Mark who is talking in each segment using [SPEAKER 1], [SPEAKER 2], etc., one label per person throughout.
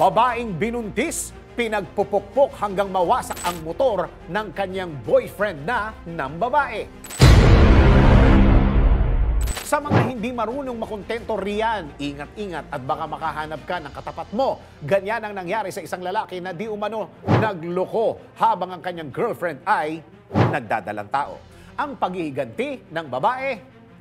[SPEAKER 1] Babaeng binuntis, pinagpupukpok hanggang mawasak ang motor ng kanyang boyfriend na ng babae. Sa mga hindi marunong makontento riyan, ingat-ingat at baka makahanap ka ng katapat mo. Ganyan ang nangyari sa isang lalaki na di umano nagloko habang ang kanyang girlfriend ay nagdadalang tao. Ang paghihiganti ng babae,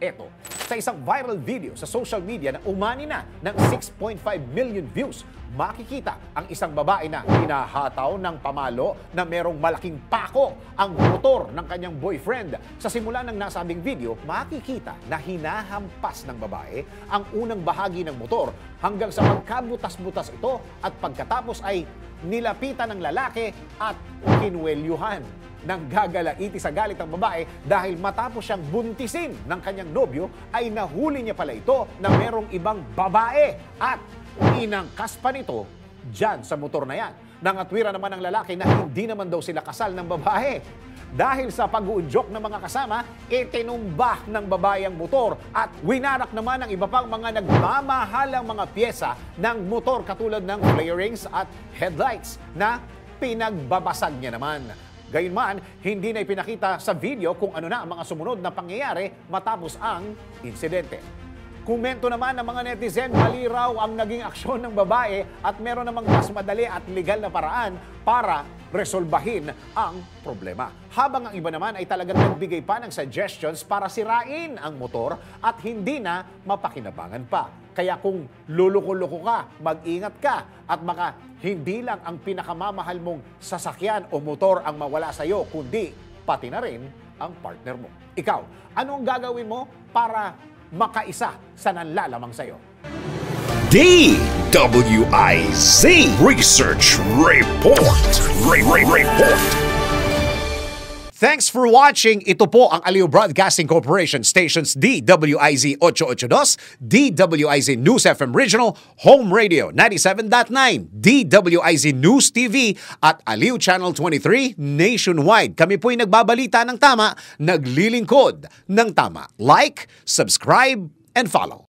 [SPEAKER 1] eto. Sa isang viral video sa social media na umani na ng 6.5 million views, makikita ang isang babae na hinahataw ng pamalo na merong malaking pako ang motor ng kanyang boyfriend. Sa simula ng nasabing video, makikita na hinahampas ng babae ang unang bahagi ng motor hanggang sa magkabutas-butas ito at pagkatapos ay nilapitan ng lalaki at kinuwelyuhan. Nang gagalaiti sa galit ang babae dahil matapos siyang buntisin ng kanyang nobyo ay nahuli niya pala ito na merong ibang babae at inangkas pa nito dyan sa motor na yan. Nangatwira naman ang lalaki na hindi naman daw sila kasal ng babae. Dahil sa pag-uudyok ng mga kasama, itinumba ng babae ang motor at winarak naman ang iba pang mga nagmamahalang mga pyesa ng motor katulad ng flarings at headlights na pinagbabasag niya naman. Gayunman, hindi na ipinakita sa video kung ano na ang mga sumunod na pangyayari matapos ang insidente. Komento naman ng mga netizen, mali raw ang naging aksyon ng babae at meron namang mas madali at legal na paraan para resolbahin ang problema. Habang ang iba naman ay talagang nagbigay pa ng suggestions para sirain ang motor at hindi na mapakinabangan pa. Kaya kung luluko-luko ka, mag-ingat ka at baka hindi lang ang pinakamamahal mong sasakyan o motor ang mawala sa iyo, kundi pati na rin ang partner mo. Ikaw, ano ang gagawin mo para makaisa sa nanlalamang sa iyo?
[SPEAKER 2] DWIZ Research Report. Report.
[SPEAKER 1] Thanks for watching. Ito po ang Aliw Broadcasting Corporation stations DWIZ 882, DWIZ News FM Regional, Home Radio 97.9, DWIZ News TV at Aliw Channel 23 nationwide. Kami po'y nagbabalita ng tama, naglilingkod ng tama. Like, subscribe, and follow.